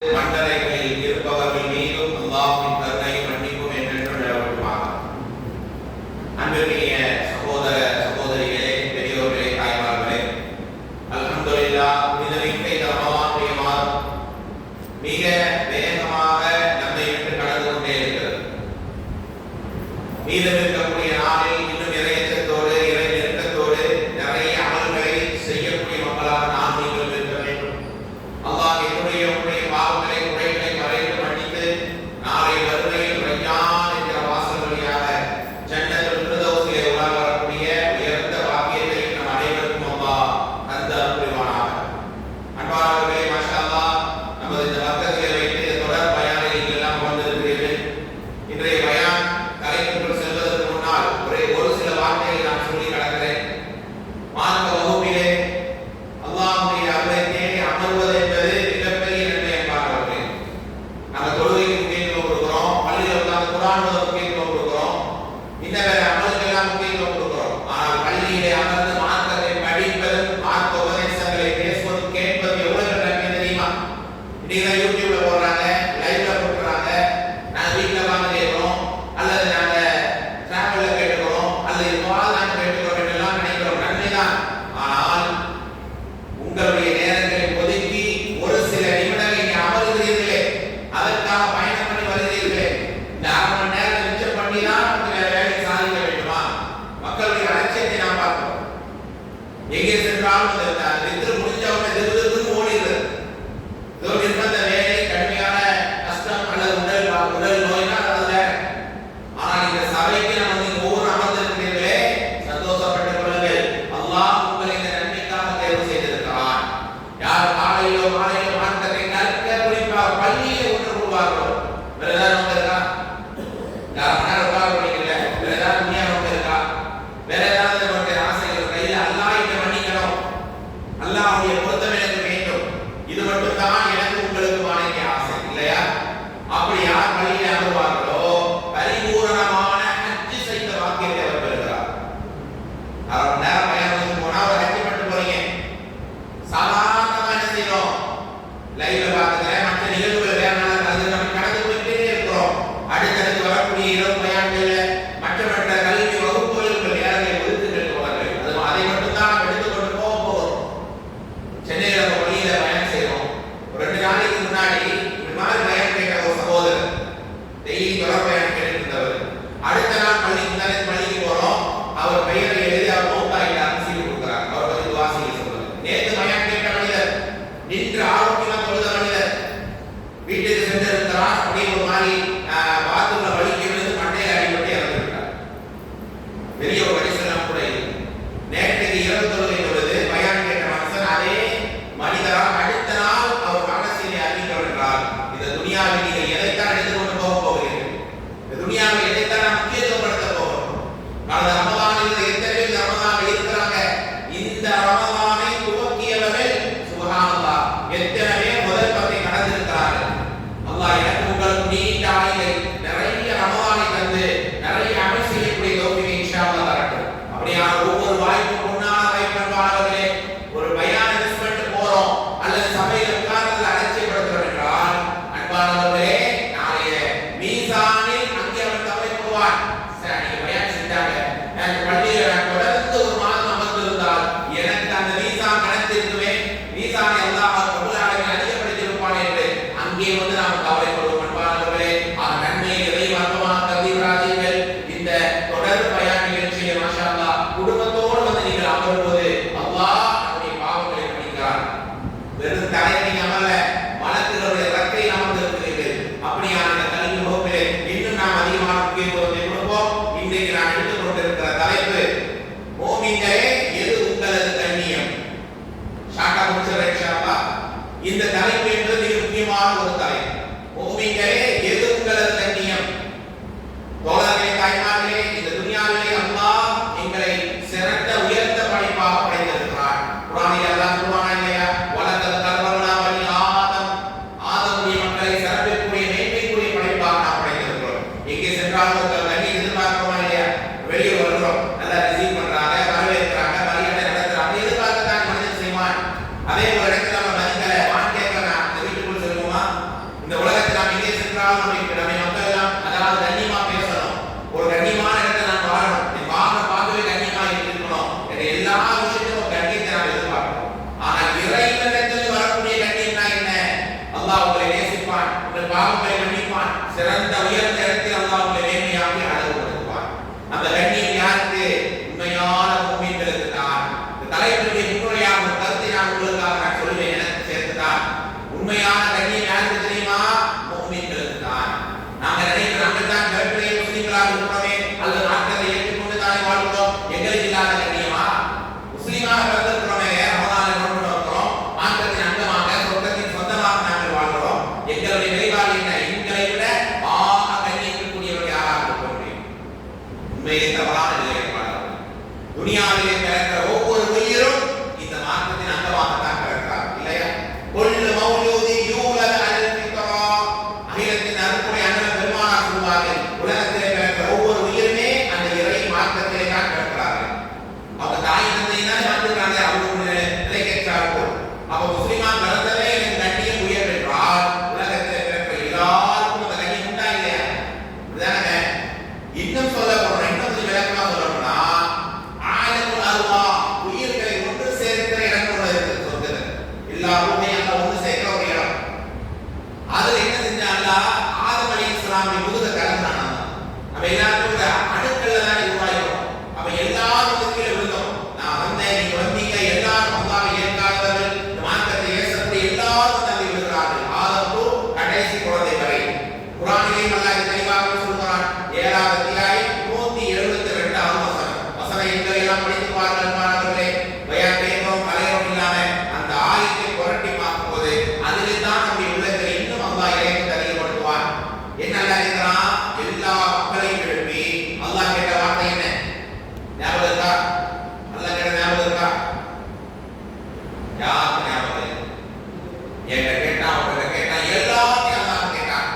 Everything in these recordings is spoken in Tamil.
மண்டலைகளில் இருப்பவர்கள் மீதும் அல்லாஹ்வின் கருணையும் மன்னிப்பும் என்றென்றும் நிலவட்டுமாக. அன்பிற்கினிய சகோதர சகோதரிகளே, பெரியோர்களே, தாய்மார்களே, அல்ஹம்துலில்லாஹ், புனிதமிக்க இந்த ரமலானுடைய மாதம் மிக வேகமாக நம்மை விட்டு கடந்து கொண்டே இருக்கிறது. மீதம் இருக்கக்கூடிய நாளில் இன்னும் இறையச்சத்தோடு இறை நெருக்கத்தோடு நிறைய அமல்களை செய்யக்கூடிய மக்களாக நாம் நீங்கள் இருக்க வேண்டும். அல்லாஹ் என்னுடைய பாவங்களை குறைகளை மறைத்து மன்னித்து நாளை வறுமையில் ரையான் என்கிற வாசல் வழியாக ஜன்னத்துல் ஃபிர்தௌஸிலே உலா வரக்கூடிய உயர்ந்த பாக்கியத்தை நம் அனைவருக்கும் அல்லாஹ் தந்து அருள்வானாக. அன்பானவர்களே, மாஷா அல்லாஹ், நமது இந்த வர்க்கத்திலே வைத்து தொடர் பயானை நீங்கள் எல்லாம் வந்திருக்கிறீர்கள். இன்றைய பயான் தலைப்புக்குள் செல்வதற்கு முன்னால் ஒரு சில வார்த்தைகளை நான் சொல்லி கடக்கிறேன். மார்க்க வகுப்பிலே அல்லாஹ்வுடைய அருளை தேடி அமர்வது என்பது மிகப்பெரிய நன்மை. நம்ம தொழுகைக்கு முக்கியத்துவம் கொடுக்கிறோம், பள்ளியில் உட்கார்ந்து குர்ஆன் ஓத முக்கியத்துவம் கொடுக்கிறோம், இன்ன வேற அமல்களுக்கெல்லாம் முக்கியத்துவம் கொடுக்கிறோம். ஆனால் பள்ளியிலே அமர்ந்து மார்க்கத்தை படிப்பதும் மார்க்க உபதேசங்களை பேசுவதும் கேட்பதும் எவ்வளவு நன்மை தெரியுமா? இன்னைக்கு யூடியூப்ல போடுறாங்க, லைவ்ல போடுறாங்க, நாங்கள் வீட்டில் வாங்க கேட்கிறோம், அல்லது நாங்கள் டிராவலில் கேட்டுக்கிறோம், அல்லது எவ்வாறு நாங்கள் கேட்டுக்கிறோம் என்றெல்லாம் நினைக்கிறோம். நன்மைதான். ஆனால் உங்களுடைய நேரங்களை ஒதுக்கி ஒரு சில நிமிடங்கள் நீங்கள் அமர்கிறீர்களே, அதற்காக பயணம் பண்ணி வருகிறீர்களே, இந்த அரை மணி நேரம் மிச்சம் பண்ணி தான் வேலையை சாதிக்க வேண்டுமா? மக்களுடைய அலட்சியத்தை நாம் பார்க்கிறோம். எங்கே சென்றாலும் வித்து முடிஞ்சவங்க திருவிழு ஓடிடுறது. ஏதோ நிர்பந்த வேலை, கடுமையான கஷ்டம் அல்லது உடல் நோய்னா அது வேற. ஆனால் இந்த சபைக்கு நம்ம ஒவ்வொரு அமர்ந்திருக்கிறீர்களே, சந்தோஷப்பட்டுக் கொள்ளுங்கள். அல்லாஹ் உங்களை இந்த நன்மைக்காக தேர்வு செய்திருக்கிறான். யார் காலையிலோ மாலையிலோ மார்க்கத்தை கற்க குறிப்பாக பள்ளியிலே ஒன்று கூடுவார்களோ, வேற ஏதாவது நோக்கம் இருக்கா? யார் மணி நேரம் உட்கார முடியல, வேற ஏதாவது துணியா நோக்கம் இருக்கா? வேற ஏதாவது நம்முடைய ஆசைகள் கையில் அல்லாஹ் என்னை மன்னிக்கணும், அல்லாஹ்வுடைய பொருத்தம் எனக்கு வேண்டும், இது மட்டும் தான் எனக்கு உங்களுக்கு வாங்கிய ஆசை இல்லையா? அப்படி யார் பள்ளியிலே அமர்வார்களோ பரிபூரணமான ஹஜ் செய்த வாக்கியத்தை அவர் பெறுகிறார். அரை மணி நேரம் பயணம் போனா ஒரு ஹஜ் மட்டும் போறீங்க. சாதாரணமா என்ன செய்யறோம்? லைவ்ல பார்த்துக்கிறேன், மற்ற நிகழ்வுகள் வேற நாள் அது நம்ம கடந்து போயிட்டே இருக்கிறோம். அடுத்தடுத்து வரக்கூடிய இரவு பயான்கள், மற்ற கல்வி வகுப்புகளுக்கு நேரங்களை ஒதுக்குங்கள் தோழர்கள். அது அதை மட்டும்தான் நம்ம எடுத்துக்கொண்டு போகிறோம். சென்னையில நம்ம வழியில பயணம் செய்யறோம். ஒரு 2 நாளைக்கு முன்னாடி இந்த மாதிரி பயணம் கேட்ட ஒரு சகோதரர் டெய்லி தொடர் பயணம் கேட்டிருந்தவர். அடுத்த நாள் பள்ளிக்கு போறோம். அவர் பெயரை எழுதி அவர் மௌத்தாயிட்டார் சீட்டு கொடுக்குறாங்க. அவர் வந்து துஆ செய்ய சொல்றாரு. நேற்று பயணம் கேட்ட மனிதர், நின்று ஆரோக்கியமா தொழுத மனிதர், வீட்டுக்கு சென்றிருக்கிறார். அப்படியே ஒரு மாதிரி பாத்ரூம்ல வலிக்கு விழுந்து மண்டையில அடிபட்டு இறந்துவிட்டார். பெரிய ஒரு வயசுலாம் கூட இல்லை. நேற்றுக்கு இரவு தொழுகை தொழுது பயான் கேட்ட மனுஷன் அதே மனிதரால் அடுத்த நாள் அவர் மரணத்தினை அறிவிக்கவிருக்கிறார். இந்த துனியாவில் நீங்கள் எதைத்தான் எடுத்துக்கொண்டு போக போகிறீர்கள்? இந்த துனியாவில் எதைத்தான் நாம் முக்கியத்துவப்படுத்த போகிறோம்? கடந்த ரமலானில் எத்தனை பேர் ரமலானில் இருக்கிறாங்க? இந்த ரமலானை துவக்கியவர்கள் சுப்ஹானல்லாஹ் எத்தனை பேர் முதல் பத்தை கடந்திருக்கிறார்கள்? அல்லாஹ் எனக்கு உங்களுக்கு நீண்ட ஆயுளை, நிறைய ரமலானை தந்து நிறைய அமல் செய்யக்கூடிய தௌஃபீகை இன்ஷா அல்லாஹ் தரட்டும். அப்படியான ஒவ்வொரு வாய்ப்பும் பொன்னான வாய்ப்பு. அன்பானவர்களே, ஒரு பயானை மிஸ் பண்ணிட்டு போறோம் அல்லது சபையில் உட்கார்ந்து அலட்சியப்படுத்துறோம் என்றால், அன்பானவர்களே, நாளைய மீசானில் அங்கே அவன் தவறிப்படுவான். நீங்க பயான் செஞ்சாங்க, எனக்கு பள்ளியில் நான் தொடர்ந்து ஒரு மாதம் அமர்ந்திருந்தால் எனக்கு அந்த மீசான் கணத்திற்குமே மீசானை அல்லாஹ் கபூலாக அதிகப்படுத்தியிருப்பான் என்று அங்கே வந்து நாம் கவலைப்படுவோம். அன்பானவர்களே, நன்மையை எதையும் அற்பமாக கருதிவிடாதீர்கள். இந்த தொடர் பயான் நிகழ்ச்சியை மாஷா அல்லாஹ் குடும்பத்தோடு வந்து நீங்கள் அமரும்போது அல்லாஹ் நம்முடைய பாவங்களை மன்னிக்கிறான். வெறும் தலையை நீங்க அமரல, மலக்குகளுடைய ரத்தை அமர்ந்திருக்கிறீர்கள். அப்படியான இந்த கல்வி வகுப்பிலே இன்னும் நாம் அதிகமான முக்கியத்துவத்தை கொடுப்போம். இன்றைக்கு நான் எடுத்துக்கொண்டிருக்கிற தலைப்பு, மோமின்களே எது உங்களது கண்ணியம். ஷார்ட்டா முடிச்சிடுறேன் இன்ஷா அல்லாஹ். இந்த தலைப்பு என்பது மிக முக்கியமான ஒரு தலைப்பு. மோமின்களே எது உங்களது கண்ணியம். தோழர்களே, தாய்மார்களே, இந்த துனியாவிலே அல்லாஹ் எங்களை சிறந்த உயர்ந்த படைப்பாக படைத்திருக்கிறார். குர்ஆனில் அல்லாஹ் சொல்வானா இல்லையா? வலக்கத் கர்ரம்னா பனி ஆதம், ஆதமுடைய மக்களை சிறப்பிற்குரிய மேன்மைக்குரிய படைப்பாக நாம் படைத்திருக்கிறோம். எங்கே சென்றாலும் ஒரு கண்ணி எதிர்பார்க்கிறோமா இல்லையா? வெளியே வருகிறோம், நல்லா ரிசீவ் பண்றாங்க, வரவேற்கிறாங்க, மரியாதை நடத்துறாங்க, எதிர்பார்க்கத்தான் மனிதன் செய்வான். அதே ஒரு இடத்துல நம்ம மதிக்கல, வான் கேட்கலாம், அந்த வீட்டுக்குள் செல்வோமா? என்றால் நம்ம மக்கள் எல்லாம் அதாவது கண்ணியமா பேசணும், ஒரு கண்ணியமான இடத்தை நான் வாழணும், என் வாகன பார்க்கவே கண்ணியமா இருக்கணும் என்ற எல்லா விஷயத்தையும் கண்ணியத்தை நாம் எதிர்பார்க்கிறோம். ஆனால் இறைவனிடத்தில் வரக்கூடிய கண்ணியம்னா என்ன? அல்லாஹ் உங்களை நேசிப்பான், உங்கள் பாவங்களை மன்னிப்பான், சிறந்த உயர்ந்த இடத்தில் அல்லாஹ் உங்களை மேன்மையாக்கி அழகுபடுத்துவான். அந்த கண்ணியம் யாருக்கு? உண்மையான முஃமின்களுக்கு தான். இந்த தலைப்பினுடைய முன்னுரையாக ஒரு கருத்தை நான் உங்களுக்காக நான் சொல்லுவேன், எனக்கு சேர்த்துதான். உண்மையான கண்ணியம் யாருக்கு தெரியுமா? முஃமின்களுக்கு தான். நாங்கள் தான் கருத்துடைய முஸ்லிம்களாக இருக்கிறோமே அல்லது மார்க்கத்தை ஏற்றுக்கொண்டு தானே வாழ்கிறோம், எங்களுக்கு இல்லாத கண்ணியமா? முஸ்லிமாக பிறந்திருக்கிறோமே, ரமலானை நோன்பு நோக்கிறோம், மார்க்கத்தின் அங்கமாக சொர்க்கத்தின் சொந்தமாக நாங்கள் வாழ்கிறோம். எங்களுடைய நிலைப்பாடு என்ன? எங்களை விட ஆக கண்ணியத்திற்குரியவர் யாராக இருக்க முடியும்? உண்மையை தவறான நிலைப்பாடு. துனியாவிலே பிறக்கிற ஒவ்வொரு உயிரும் இந்த மார்க்கத்தின் அங்கமாகத்தான் பிறக்கிறார், இல்லையா? கொல்லு மௌலூதி யூலத அலல் ஃபித்ரா. அகிலத்தின் அருட்படை அண்ணல் பெருமானார் சொல்வார்கள், உலகத்திலே பிறக்கிற ஒவ்வொரு உயிருமே அந்த இறை மார்க்கத்திலே தான் பிறக்கிறார்கள். அவங்க தாய் தந்தை தான் மாற்றுறாங்க, அவங்க நிலைக்கேற்றார்கள். அப்ப முஸ்லிமா பிறந்தவே எனக்கு கண்ணியம் உயர்வு என்றால் உலகத்திலே பிறக்கிற எல்லாருக்கும் அந்த கண்ணியம் உண்டா இல்லையா? இதுதானே. இன்னும் சொல்ல போறோம், இன்னும் கொஞ்சம் விளக்கமா சொல்லணும்னா ஆலமுல் அர்வாஹ், உயிர்களை ஒன்று சேர்க்கிற இடம் ஒன்று இருக்குது சொர்க்கத்தில். எல்லா ரூமையும் அங்க ஒன்று சேர்க்கிற ஒரு இடம். அதுல என்ன செஞ்சா அல்லாஹ் ஆதம் அலைஹிஸ்ஸலாமுடைய முதுக கலந்தானா. நம்ம எல்லாரும் ஒரு அணுக்கள்ல தான் உருவாகிறோம். அப்ப எல்லாரும் கீழே விழுந்தோம். நான் வந்தேன், நீங்க வந்தீங்க, எல்லாரும் அல்லாஹ்வை ஏற்காதவர்கள், இந்த மார்க்கத்தை ஏற்கக்கூடிய எல்லாரும் தள்ளி விழுகிறார்கள், ஆதம் டு கடைசி குழந்தை வரை. குர்ஆனிலே அல்லாஹ் தெளிவாக சொல்கிறான். 7வது அத்தியாயம் 172வது வசனம். வசன எண்களை எல்லாம் படித்து பாருங்கள் மாணவர்களே. பயான் பேரும் கலையும் இல்லாம அந்த ஆயத்தை புரட்டி பார்க்கும்போது அதிலே தான் நம்முடைய உள்ளங்களை இன்னும் அல்லாஹ் இறைவன் தெளிவுபடுத்துவான். என்ன அல்லாஹ் கேட்கிறான்? எல்லா மக்களையும் எழுப்பி அல்லாஹ் கேட்ட வார்த்தை என்ன? ஞாபகம் இருக்கா? அல்லாஹ் கேட்ட ஞாபகம் இருக்கா? யாருக்கு ஞாபகம் இல்லை? என்கிட்ட கேட்டான், அவங்ககிட்ட கேட்டான், எல்லாத்தையும் அல்லாஹ் கேட்டான்.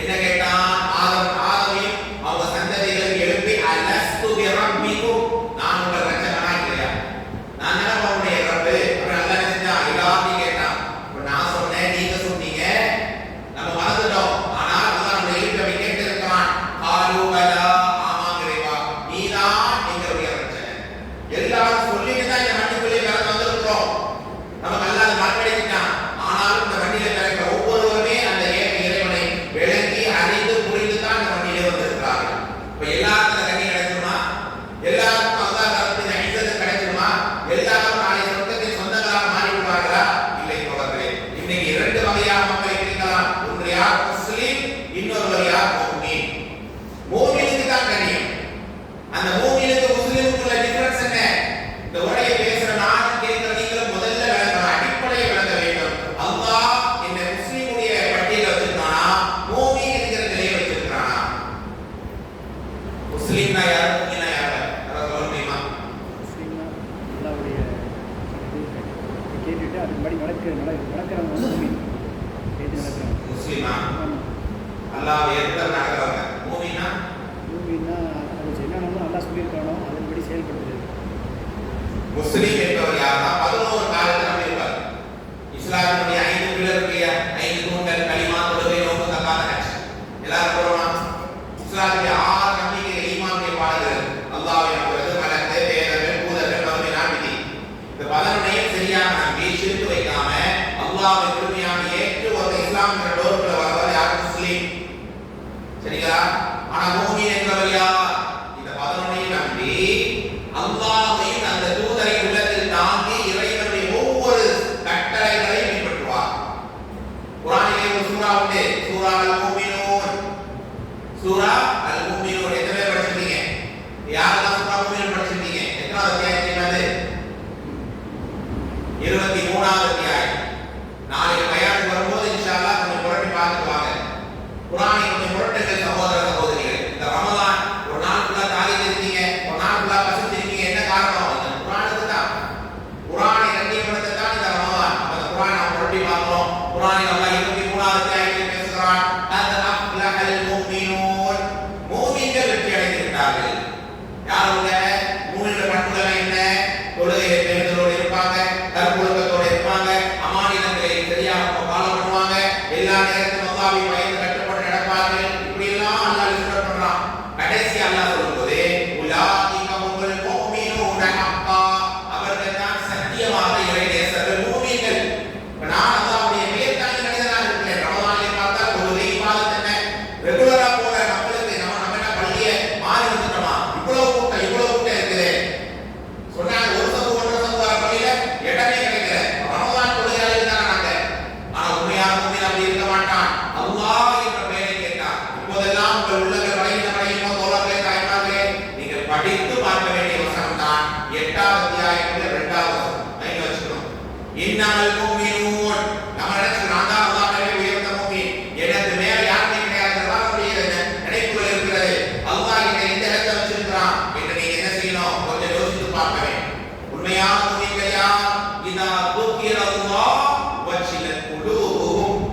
என்ன கேட்டான்? ஆதமையும் அவங்க சந்ததிகளையும் எழுப்பி அலஸ்து பிரப்பிக்கும், நான் உங்கள் ரட்சகனா இல்லையா? நான் தான் உங்களுடைய ரப்பு. அப்புறம் அல்லாஹ் என்ன செஞ்சான்? எல்லாத்தையும் கேட்டான். இப்போ நான் சொன்னேன், நீங்க சொன்னீங்க, நம்ம மறந்துட்டோம். ஆனால் அல்லாஹ் நம்மளை எழுப்பி கேட்டிருக்கிறான். காலு பலா, ஆமாம் இறைவா, நீதான் எங்களுடைய ரட்சகன். எல்லாரும் சொல்லிட்டு தான் இந்த மண்ணுக்குள்ளே பிறந்து வந்திருக்கிறோம். நமக்கு அல்லாஹ் மறக்கடிச்சிட்டான். ஆனாலும் இந்த மண்ணிலே பிறக்கிற ஒவ்வொருவருமே அந்த ஏக இறைவனை விளங்கி அறிந்து புரிந்து தான் இந்த மண்ணிலே வந்திருக்கிறார்கள். இப்ப எல்லாருக்கும் கண்ணி கிடைக்குமா? எல்லாருக்கும் அல்லாஹ் தரப்பின் ஐந்தது கிடைக்குமா? எல்லாரும் நாளை சொர்க்கத்தின் சொந்தங்களாக மாறி விடுவார்களா? இல்லை தோழர்களே. இன்னைக்கு 2 வகையான மக்களை பிரிக்கலாம். ஒன்று யார்? முஸ்லிம், இன்னொருவர் யார்? முஃமின். முஃமினுக்கு தான் கண்ணியம். அந்த முஃமினுக்கு முஸ்லிமுக்குள்ள டிஃபரன்ஸ் என்ன? இந்த உரையை பேசுற நானும் கேட்கிற நீங்களும் முதல்ல விளங்கணும், அடிப்படையை விளங்க வேண்டும். அல்லாஹ் இந்த முஸ்லிமுடைய பட்டியல வச்சிருக்கானா? முஃமின் என்கிற நிலையை வச்சிருக்கானா? முஸ்லிம்னா யார்? முஃமினா யார்? அத சொல்ல முடியுமா? முஸ்லிம்னா அல்லாஹ்வுடைய கேட்டுட்டு அதுபடி நடக்கிறவங்க முஃமின். கேட்டு நடக்கிறவங்க முஸ்லிமா அல்லாஹ்வை ஏற்று நடக்கிறவங்க. முஃமினா முஃமின்னா அது என்னென்னமோ அல்லாஹ் சொல்லியிருக்கானோ அதன்படி செயல்படுறது. முஸ்லிம் என்பவர் யாருன்னா 11 காலத்தில் நம்ம இருப்பார். இஸ்லாமினுடைய 5 பில்லருடைய 5 தூண்கள் கலிமா, தொழுகை, நோன்பு, ஸகாத், ஹஜ். எல்லாரும் போறோமா? இஸ்லாமிய 6 நம்பிக்கை ஈமானுடைய பாடங்கள். அல்லாஹ்வை நம்புவது, மலக்கு, வேதங்கள், பூதர்கள், மறுமை நாள் விதி. இந்த 11ஐயும் சரியாக நம்பி ஷிர்க் வைக்காம அல்லாஹ்வை முழுமையாக ஏற்று ஒரு இஸ்லாமிய டோருக்குள்ள வரவர் யார்? முஸ்லிம். சரிங்களா? ஆனா முஃமின் என்பவர் யார்? இந்த 11ஐயும் நம்பி அல்லாஹ்வையும் அந்த தூதரை உள்ளத்தில் தாங்கி இறைவனுடைய ஒவ்வொரு கட்டளைகளையும் பின்பற்றுவார். குர்ஆனிலே ஒரு சூரா உண்டு, சூரா அல்-முஃமினூன். சூரா அல்-முஃமினூன் எத்தனை பேர் படிச்சிருக்கீங்க? யாரெல்லாம் சூரா முஃமினூன் படிச்சிருக்கீங்க? எத்தனாவது அத்தியாயம் அது? 23வது அத்தியாயம். நாளைக்கு பயானுக்கு வரும்போது இன்ஷா அல்லாஹ் கொஞ்சம் புரட்டி பார்த்துட்டு வாங்க. குர்ஆனை கொஞ்சம் புரட்டுங்கள் சகோதர சகோதரிகளே. இந்த ரமலான் ஒரு நாள் ஃபுல்லா தாலிக்கு இருக்கீங்க, ஒரு நாள் ஃபுல்லா பசிச்சிருக்கீங்க. என்ன காரணம்? இந்த குர்ஆனுக்கு தான். குர்ஆனை கண்ணியப்படுத்த தான் இந்த ரமலான். அந்த குர்ஆனை நாம் புரட்டி பார்க்கிறோம். குர்ஆனில் அல்லாஹ் 23வது அத்தியாயத்தில் பேசுகிறான். அத் அஃப்லஹல் முஃமினூன், முஃமின்கள் வெற்றி அடைந்து விட்டார்கள். யாருங்க? முஃமின்கள் பண்புகள் என்ன? தொழுகையை பேணுதலோடு இருப்பாங்க, கற்பொழுக்கத்தோடு இருப்பாங்க, அமானிதங்களை சரியாக ஃபாலோ பண்ணுவாங்க, எல்லா நேரத்திலும் அல்லாஹ்வை பயந்து கட்டுப்பட்டு நடப்பாங்க, எல்லாம் அல்லாஹ் லிஸ்ட் பண்றான். கடைசி அல்லாஹ் சொல்லும்போது உலாயிக ஹுமுல் முஃமினூன ஹக்கா, அவர்கள் தான் சத்தியமாக இறைநேசர்கள் மூமின்கள். நான் அல்லாஹ்வுடைய மேற்காணி மனிதனாக இருக்கிறேன். ரமலானிலே பார்த்தா ஒரு இபாதத் என்ன ரெகுலரா போற மக்களுக்கு நம்ம என்ன பள்ளியை மாறி வந்துட்டோமா? இவ்வளவு கூட்டம் இருக்குது சொன்னாங்க. ஒரு சமூக ஒன்றரை சமூக பள்ளியில இடமே கிடைக்கல. ரமலான் தொழுகையாளர்கள் தான் நாங்க. ஆனா உண்மையான மூமின் அப்படி இருக்க மாட்டான். அல்லாஹ் என்ற பெயரை கேட்டான். இப்போதெல்லாம் உங்கள் உள்ளங்கள் வளையுமோ தோழர்களே தாய்மார்களே, நீங்கள் படித்து பார்க்க வேண்டிய வசனம் தான் 8வது அத்தியாயத்துல 2வது வசனம். மைண்ட்ல வச்சுக்கணும். இன்னமல் முஃமினூன், நம்ம நினைச்சு நான் தான் அல்லாஹ்வே உயர்ந்த மூமின், எனக்கு மேல யாருமே கிடையாதுன்றதா நம்முடைய நினைப்புகள் இருக்கிறது. அல்லாஹ் இந்த இடத்தை வச்சிருக்கிறான் என்று நீங்க என்ன செய்யணும்? கொஞ்சம் யோசித்து பார்க்க வேண்டும். உண்மையான மூமின்கள் யார்? இதா துக்கிரல்லாஹ் வஜிலத் குலூபுஹும்,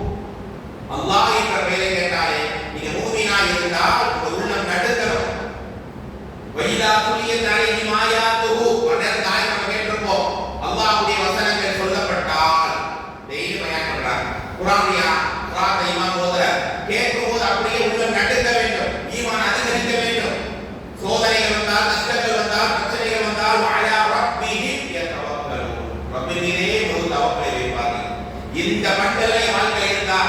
அல்லாஹ் என்ற பெயரை கேட்டாலே நீங்க மூமினா இருந்தால் உங்க உள்ளம் நடுங்கணும். வைதா துலியத் அலைஹிம் ஆயாத்துஹு, அன்றைய ஆயத்தை நம்ம கேட்டிருப்போம். அல்லாஹ்வுடைய வசனங்கள் சொல்லப்பட்டால் டெய்லி பயான் பண்றாங்க. குர்ஆனியா குர்ஆனை இமாம் ஓதுற கேட்கும்போது அப்படியே உள்ளம் நடுங்க வேண்டும். ஈமான் அதிகரிக்க வேண்டும். சோதனைகள் வந்தால், கஷ்டங்கள் வந்தால், பிரச்சனைகள் வந்தால் வஅலா ரப்பிஹிம் யதவக்கலூன், ரப்பி மீதே முழு தவக்கலை வைப்பார்கள். இந்த மண்டலை வாழ்க்கை இருந்தா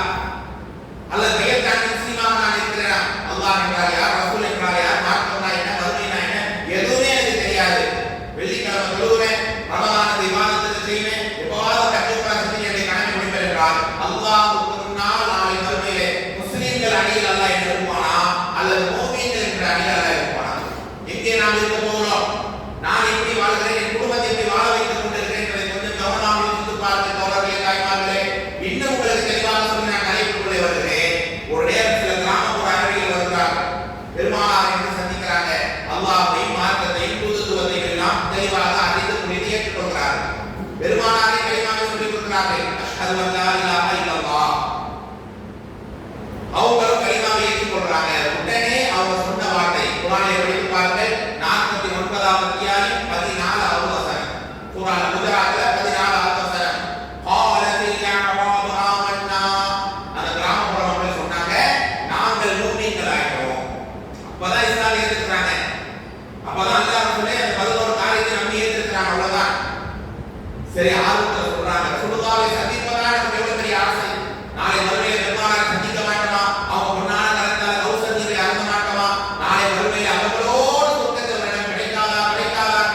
அல்லது பெயர் தாண்டி முஸ்லிமாக நான் இருக்கிறேன், அல்லாஹ் என்றால் யார், ரசூல் என்றால் யார், மார்க்கம்னா என்ன, மறுமைனா என்ன, எதுவுமே எனக்கு தெரியாது. வெள்ளிக்கிழமை தொழுவேன், ரமலானுக்கு இபாதத்தை செய்வேன், எப்பவாவது கட்டுப்பா செஞ்சு என்னுடைய கடமை முடிப்பேன் என்றால் அல்லாஹ்வுக்கு முன்னால் நாளை மறுமையிலே முஸ்லிம்கள் அணியில் அல்லாஹ் என்ன இருப்பானா அல்லது மூமின்கள் என்ற அணியில் அல்லாஹ் இருப்பானா? எங்கே நாம் இருக்க போகிறோம்? நான் எப்படி வாழ்கிறேன், என் குடும்பத்தை எப்படி வாழ வைத்துக் கொண்டிருக்கிறேன் என்பதை கொஞ்சம் கவனமாக யோசித்து பார்த்து தோழர்களே தாய்மார்களே, இன்னும் உங்களுக்கு தெளிவாக சொல்லி நான் தலைப்புக்குள்ளே வருகிறேன். ஒரு நேரம் சில கிராமப்புற அகதிகள் வருகிறார்கள். பெருமானார் என்று சந்திக்கிறாங்க. அல்லாஹ்வையும் மார்க்கத்தையும் தூதுத்துவத்தையும் எல்லாம் தெளிவாக அறிந்து புரிந்து ஏற்றுக்கொள்கிறார்கள். பெருமானாரை கலிமாவை சொல்லிக் கொடுக்கிறார்கள். அஷ்ஹது அல்லா இலாஹா இல்லல்லாஹ். அவங்களும் கலிமாவை ஏற்றுக்கொள்றாங்க. உடனே அவங்க சொன்ன வார்த்தை குர்ஆனை படித்து பாருங்கள். 49வது அத்தியாயம் 14வது வசனம். சூரா குஜராத்ல 14வது வசனம். காலத்தில் அஅராபு ஆமன்னா, அந்த கிராமப்புற மக்கள் சொன்னாங்க நாங்கள் மூமின்கள் ஆயிட்டோம். அப்பதான் இஸ்லாம் ஏத்துக்கிறாங்க. அப்பதான் அல்லாஹ் சொல்லி அந்த 11 காரியத்தை நம்பி ஏத்துக்கிறாங்க. அவ்வளவுதான். சரி, ஆர்வத்துல சொல்றாங்க ரசூலுல்லாஹ்வை சந்திப்பதா நமக்கு எவ்வளவு பெரிய ஆசை. நாளை மறுமையில பெருமானாரை சந்திக்க மாட்டோமா? அவங்க பொன்னான கரத்தால கௌசல்யத்தை அருந்த மாட்டோமா? நாளை மறுமையில அவங்களோடு சொர்க்கத்தை இடம் கிடைக்காதா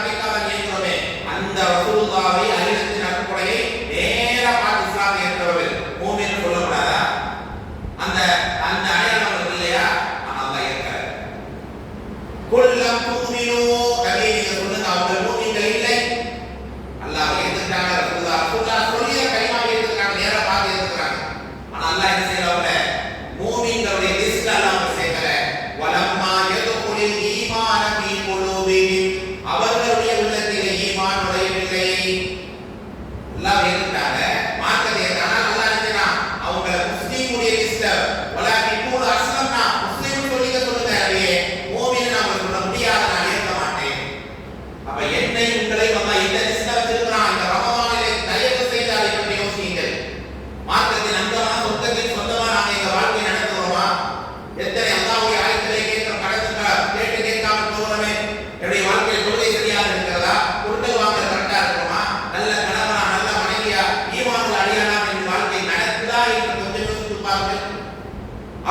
கேட்கிறோமே. அந்த ரசூலுல்லாஹ்வை அகிலத்தின் அருட்கொடையை நேரா பார்த்து இஸ்லாம் ஏற்றவர்கள் மூமின் சொல்லக்கூடாதா? அந்த அந்த அடையாளம் அவங்களுக்கு இல்லையா? அல்லாஹ் ஏற்கிறார். குல்லம் துமினு, நபி நீங்க சொல்லுங்க அவங்க மூமின்கள் இல்லை. அல்லாஹ் ஏத்துட்டாங்க. ரசூலுல்லாஹ் சொல்லிய கலிமாவை ஏத்துட்டாங்க. நேரா பார்த்து ஏத்துறாங்க. ஆனா அல்லாஹ் என்ன செய்யறாங்க? மூமின்களுடைய லிஸ்ட்ல அல்லாஹ் சேர்க்கல. வலம்மா யதுகுலில் ஈமான ஃபீ குலூபிஹிம், அவர்களுடைய உள்ளத்திலே ஈமான் நுழையவில்லை. அல்லாஹ் ஏத்துட்டாங்க. மார்க்கத்தை ஏத்தானா அல்லாஹ் நினைச்சா அவங்க முஸ்லிமுடைய லிஸ்ட்ல வலாகி கூல் அஸ்லம்னா முஸ்லிம் சொல்லுங்க நபியே, மூமின் நாம சொல்ல முடியாது, நான் ஏற்க மாட்டேன். அப்ப என்னை உங்களை அல்லாஹ் இந்த லிஸ்ட்ல வச்சிருக்கான். இந்த ரமலானிலே தயவு செய்து அதை பற்றி யோசியுங்கள். மார்க்கத்தின் அங்கமான சொந்தத்தின் சொந்தமா நாம எங்க வாழ்க்கை நடத்துகிறோமா? எத்தனை அல்லாஹ்வுடைய ஆயத்திலே கேட்டு கேட்காமல் போகிறோமே. என்னுடைய வாழ்க்கை தொழுகை சரியாக இருக்கிறதா? குடும்பம் வாங்க கரெக்டா இருக்குமா? நல்ல கணவனா நல்ல மனைவியா ஈமானுள்ள அடியானா என் வாழ்க்கை நடக்குதா என்று கொஞ்சம் யோசித்து பாருங்கள்.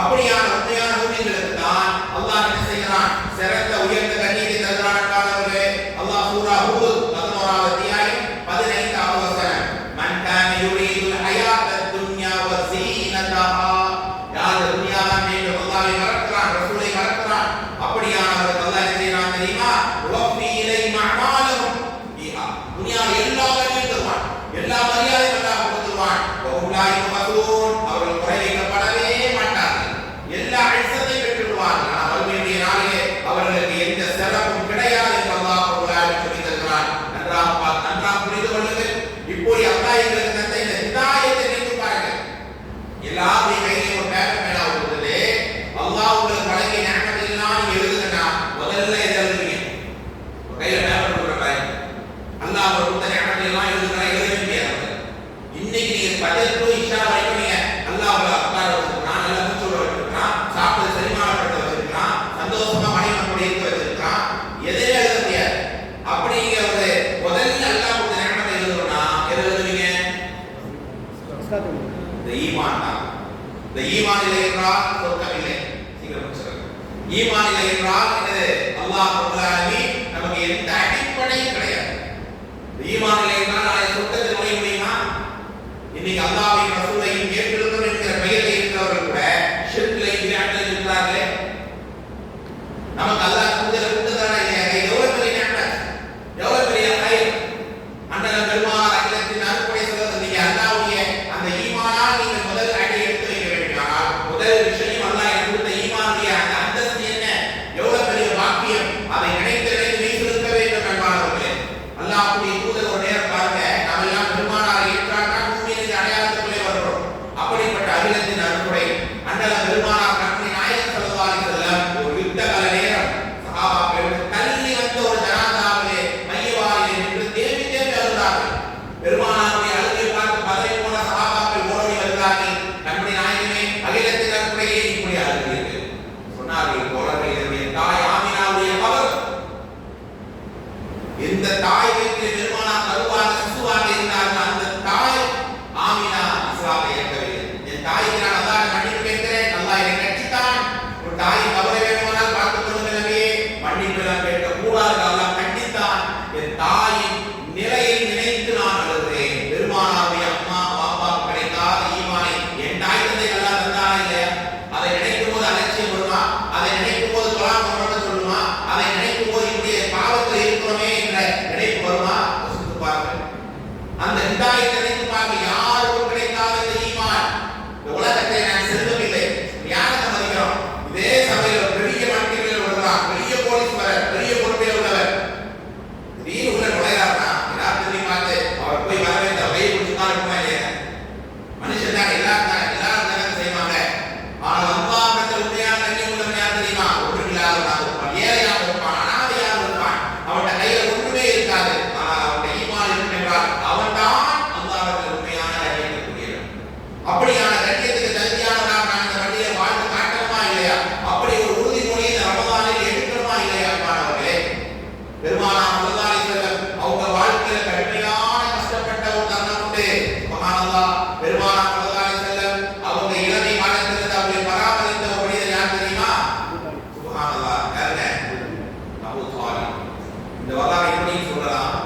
அப்படியான உண்மையான மூமின்களுக்கு தான் அல்லாஹ் என்ன செய்கிறான்? சிறந்த உயர்ந்த கண்ணியத்தை தருகிறான். காணவர்களே, அல்லாஹ் சூரா ஹூத் 11வது அத்தியாயம் 15வது வசனம். மன் கான யுரீதுல் ஹயாத்தத் துன்யா வ ஸீனதஹா, யார் துன்யாவை வேண்டும் அல்லாஹ்வை மறக்கிறான், ரசூலை மறக்கிறான், அப்படியானவர்கள் அல்லாஹ் என்ன செய்றான் தெரியுமா? வஃபி இலைஹிம் அமாலஹும் பிஹா, துன்யாவில் எல்லா வேலையும் தருவான், எல்லா மரியாதையும் அல்லாஹ் கொடுத்துருவான். வஹும் லா யுஹஸூன், அவர்கள் குறை வைக்கப்படவே மாட்டார்கள். எல்லா இஸ்ஸத்தையும் பெற்றுடுவார்கள். ஆனால் மறுமையுடைய நாளிலே அவர்களுக்கு எந்த சிறப்பு இந்த ஈமான் இல்லை என்றால் சொர்க்கம் இல்லை. சீக்கிரம் முடிச்சிருங்க. ஈமான் இல்லை என்றால் என்னது? அல்லாஹ் ரப்பல் ஆலமீன் நமக்கு எந்த அடிப்படையும் கிடையாது. ஈமான் இல்லை என்றால் நாளை சொர்க்கத்தில் நுழைய முடியுமா? இன்னைக்கு அல்லாஹ்வின் ரசூலையும் ஏற்றிருக்கிறோம் என்கிற பெயரில் இருக்கிறவர்கள் கூட ஷிர்க்லையும் பிதஅத்திலும் இருக்கிறார்களே. நமக்கு அல்லாஹ் கொடுத்ததான எவ்வளவு பெரிய நிஅமத், எவ்வளவு பெரிய ஹைர். அண்ணன் பெருமானார் அகிலத்தின் அருட்கொடை சொல்றது, நீங்க அல்லாஹ்வுடைய அந்த ஈமானால் நீங்கள் முதல் அடி எடுத்து வைக்க வேண்டுமானால் முதல் விஷயம் அல்லாஹ் எனக்கு கொடுத்த ஈமானுடைய அந்த அந்தஸ்து என்ன, எவ்வளவு பெரிய பாக்கியம், அதை நினைத்து வைத்திருக்க வேண்டும் என்பார்களே. அல்லாஹ்வுடைய தூதர் ஒரு நேரம் பாருங்க, நாம் எல்லாம் பெருமானாரை ஏற்றால் பூமியின் அடையாளத்துக்குள்ளே வருகிறோம். அப்படிப்பட்ட அகிலத்தின் அருட்கொடை அண்ணன் பெருமானார் கண்மணி நாயகம் ஸல்லல்லாஹு அலைஹி வஸல்லம் ஒரு யுத்த கால நேரம் சஹாபாக்கள் தள்ளி வந்த ஒரு ஜனாசாவிலே மையவாரிலே நின்று தேவி தேவி அழுதார்கள். பெருமானாருடைய அழுகை பார்த்து பதறி போன சஹாபாக்கள் ஓடி வருகிறார்கள். கண்மணி நாயகமே, அகிலத்தின் அருட்கொடையே இப்படி அழுகிறீர்கள் சொன்னார்கள். தோழர்களே, என்னுடைய தாய் ஆமினாவுடைய கபர், இந்த தாய் வீட்டில் பெருமானார் கருவாக சிசுவாக இருந்தார்கள். அந்த தாய் ஆமினா இஸ்லாமை ஏற்கவில்லை. என் தாய்க்கு நான் அல்லாஹ் மன்னிப்பு கேட்கிறேன், அல்லாஹ் என்னை கண்டித்தான், உன் தாய் கபரை வேண்டுமானால் பார்த்துக் கொள்ளுங்கள் நபியே, மன்னிப்பு எல்லாம் கேட்க கூடாது, அல்லாஹ் கண்டித்தான். என் தாயின் நிலையை நினைத்து நான் அழுகிறேன். பெருமானாருடைய அம்மா பாப்பா கிடைக்காத ஈமானை என் தாய் தந்தை அல்லாஹ் தந்தானா இல்லையா? அதை நினைக்கும் போது அலட்சியம் வருமா? அதை நினைக்கும் போது தொழாம சொல்லுமா? அதை நினைக்கும் போது இப்படி பாவத்தில் இருக்கிறோமே என்ற நினைப்பு வருமா? யோசித்து பாருங்கள். அந்த ஹிதாயத்தை நினைத்து பாருங்கள். யாருக்கும் கிடைக்காத இந்த ஈமான், இந்த உலகத்தை நான் செல்வமில்லை ஞானத்தை மதிக்கிறோம். இதே சபையில் பெரிய மந்திரிகள் வருகிறார், பெரிய கோடீஸ்வரர், பெரிய பொறுப்பில் உள்ளவர், திடீர்னு உள்ள நுழைகிறார்னா எல்லாரும் திரும்பி பார்த்து அவர் போய் வரவேற்ற வகையை பிடிச்சுதான் இருக்குமா இல்லையா? மனுஷன் தான் எல்லாரும் தான் செய்வாங்க. ஆனால் அல்லாஹ்விடத்தில் உண்மையான கண்ணியம் உள்ளவன் யார் தெரியுமா? ஒன்றுமில்லாதவனாக இருப்பான், ஏழையாக இருப்பான், அனாதையாக இருப்பான், அவன் கையில ஒன்றுமே இருக்காது. ஆனால் அவன் ஈமான் இருக்கும் என்றால் அவன் தான் அல்லாஹ்விடத்தில் உண்மையான கண்ணியத்துக்குரியவன். அப்படியான கண்ணியத்துக்கு தகுதியானவனாக நான் இந்த வண்டியை வாழ்ந்து காட்டணுமா இல்லையா? அப்படி ஒரு உறுதிமொழியை இந்த ரமதானில் எடுக்கணுமா இல்லையா? மாணவர்களே, பெருமானார் ஸல்லல்லாஹு அலைஹி வஸல்லம் அவங்க வாழ்க்கையில கடுமையான கஷ்டப்பட்ட ஒரு தருணம் உண்டு. சுப்ஹானல்லாஹ். பெருமானார் ஸல்லல்லாஹு அலைஹி வஸல்லம் அவங்க இளமை காலத்திலிருந்து அவங்களை பராமரித்த ஒரு மனிதர் யார் தெரியுமா? சுப்ஹானல்லாஹ். யாருங்க? அபூ தாலிப். இந்த வரலாறு எப்படி சொல்லலாம்?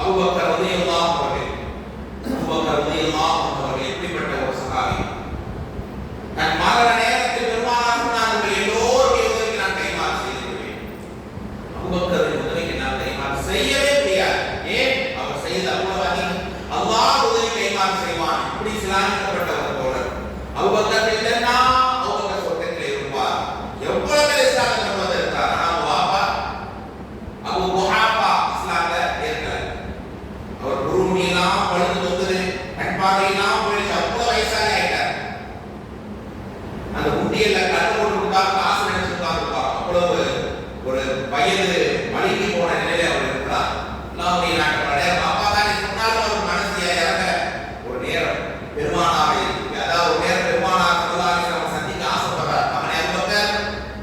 அபூபக்கர் ரலியல்லாஹு அன்ஹு, அபூபக்கர் ரலியல்லாஹு அன்ஹு எப்படிப்பட்ட ஒரு சஹாபி. தன் மரண நேரத்தில் பெருமானார் சொன்னார்கள், எல்லோருடைய உதவிக்கு நான் கைமாறு செய்து கொள்வேன். அபூபக்கரின் உதவிக்கு நான் கைமாறு செய்யவே முடியாது. ஏன்? அவர் செய்த அவ்வளவு அதிகம். அல்லாஹ் உதவி கைமாறு செய்வான். இப்படி சிலாமிக்கப்பட்ட ஒரு தோழர். அபூபக்கர் இல்லைன்னா அபூபக்கர் சொர்க்கத்திலே இருப்பார். எவ்வளவு பேர் இஸ்லாமில் கொண்டு வந்திருக்கிறார். ஆனால் வாப்பா அபூ குஹாஃபா இஸ்லாம்ல ஏற்கல. அவர் குருமுனியெல்லாம் பழுது தொங்குது, கண் பார்வையெல்லாம் போயிடுச்சு, அவ்வளவு வயசாகி ஆயிட்டார். அந்த உண்டியல்ல கட்டு போட்டு கொடுத்தா காசு நினைச்சுதான் இருப்பார். அவ்வளவு ஒரு வயது மலிகி போன நிலையில அவர் இருக்கிறார். அல்லாஹ்வுடைய நாட்டப்பட பாப்பா தான் சொன்னாலும் அவர் மனசு இறங்க ஒரு நேரம் பெருமானாரை, அதாவது ஒரு நேரம் பெருமானார் ஸல்லல்லாஹு அலைஹி வஸல்லம் சந்திக்க ஆசைப்படுறார். அவனை அபூபக்கர்,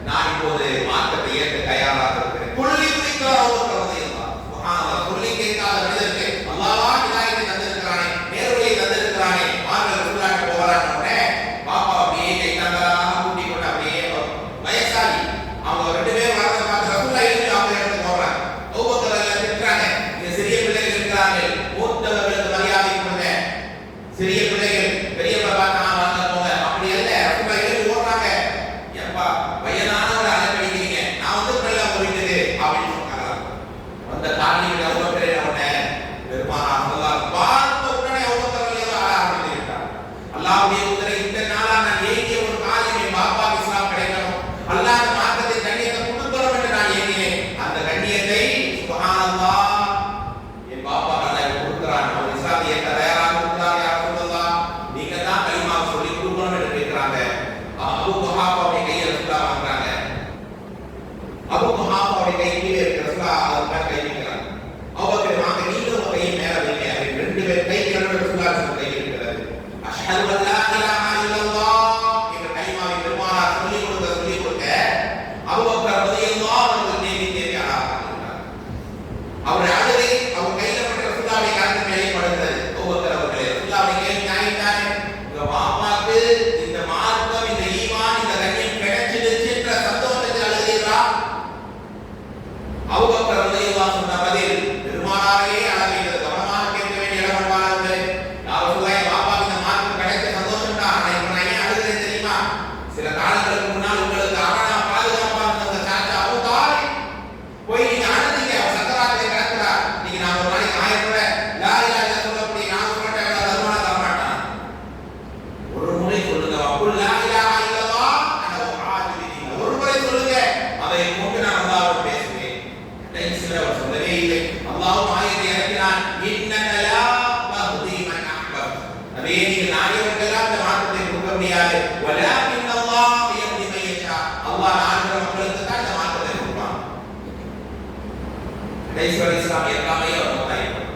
நான் இப்போது மார்க்கத்தை ஏற்க தயாராக இருக்கிறேன். கொள்ளி குறிக்கிறார் அபூபக்கர் ரலியல்லாஹு அன்ஹு. சுப்ஹானல்லாஹ். கொள்ளி கேட்காத மனிதருக்கு அல்லாஹ் ஹிதாயத்தை தந்திருக்கிறானே, நேர்வழியை தந்திருக்கிறானே, மார்க்க ரசூலுல்லாஹி போறாங்க. உடனே பாப்பா அப்படியே கைத்தாங்களாக கூட்டி கொண்டு அப்படியே வயசாகி அவங்க ரெண்டு பேரும் வரத பார்த்து ரசூலுல்லாஹி அவங்க இடத்துக்கு போறாங்க. அபூபக்கர் எல்லாம் திட்டுறாங்க, இங்க சிறிய பிள்ளைகள் இருக்கிறார்கள், மூத்தவர்களுக்கு மரியாதை கொடுங்க. சிறிய பிள்ளைகள் பெரியவரை பார்த்து வாங்க போங்க. அப்படி அல்ல, ரசூலுல்லாஹி எழுதி ஓடுறாங்க. ஏப்பா வயதானவரை அலக்கடிக்கிறீங்க, நான் வந்து பிள்ளை உங்க வீட்டுக்கு அப்படின்னு சொன்னாங்க. அந்த காரணம் அபூபக்கர் உடனே பெருமானார் ஸல்லல்லாஹு பார்த்த உடனே அபூபக்கர் எல்லாம் ஆட ஆரம்பித்து விட்டார். அல்லாஹ்வுடைய தூதரை, இந்த நாளா நான் ஏங்கிய ஒரு காரியம் என் பாப்பா இஸ்லாம் கிடைக்கணும், அல்லாஹ் அந்த மார்க்கத்தை கண்ணியத்தை கொடுக்கணும் என்று நான் ஏங்கினேன். அந்த கண்ணியத்தை சுப்ஹானல்லாஹ் என் பாப்பா அல்லாஹ் கொடுக்கிறான். அவர் இஸ்லாத்தை ஏற்க தயாராக இருக்கிறார். யா ரசூலல்லாஹ், நீங்க தான் கலிமா சொல்லி கொடுக்கணும் என்று கேட்கிறாங்க. அபூ குஹாஃபாவுடைய கையை ரசூலுல்லாஹ் வாங்குறாங்க. அபூ குஹாஃபாவுடைய கை கீழே இருக்கிற ரசூலுல்லாஹ் அவர் மேல கை வைக்கிறாங்க. அபூபக்கர் வாங்க, நீங்க உங்க கையை மேல வைங்க. அப்படி ரெண்டு பேர் கை இரண்டு ரசூலுல்லாஹ் கை இருக்கிறது. அஷ்ஹது அல்லா இலாஹ இல்லல்லாஹ் என்ற கலிமாவை பெருமானார் சொல்லிக் கொடுக்க அபூபக்கர் ரலியல்லாஹு அன்ஹு தேவி ஆனார். அவர் அழுகை அவர் கையில பட்ட ரசூலுல்லாஹ்வுடைய கரத்தின் மேலே படுகிறது. அபூபக்கர் அவர்களே, ரசூலுல்லாஹ்வுடைய கேள்வி நியாயம் தானே, உங்க வாப்பாக்கு இந்த சில காலங்களுக்கு முன்னால் உங்களுக்கு அவனா பாதுகாப்பா இருந்த சாச்சா அபூ தாலிப் போய் நீங்க அழுதீங்க, அவர் சக்கராத்திலே கிடக்கிறார். நீங்க நான் ஒரு நாளைக்கு 1000 ரூபாய் லா இலாஹா இல்லல்லாஹ் சொல்லப்படி நான் சொல்லிட்டேன் வருமானம் தர மாட்டான். ஒரு முறை சொல்லுங்க, அப்புல் லா இலாஹா இல்லல்லாஹ் அன உஆஜிபின், ஒரு முறை சொல்லுங்க, அதை கொண்டு நான் அல்லாஹ்வோடு பேசுவேன். கடைசியில் அவர் சொல்லவே இல்லை. அல்லாஹ் ஆயத்தை இறக்கினான், இன்னக லா தஹ்தி மன் அஹ்பப், நபியே நீங்கள் நாடியவர்களுக்கெல்லாம் இந்த மாற்றத்தை கொடுக்க முடியாது. வலாகின் அல்லாஹ் யஹ்தி மன் யஷா, அல்லாஹ் நாடுகிற மக்களுக்கு தான் இந்த மாற்றத்தை கொடுப்பான். கடைசியில் இஸ்லாமிய காமையை அவர் நோக்காயிட்டார்.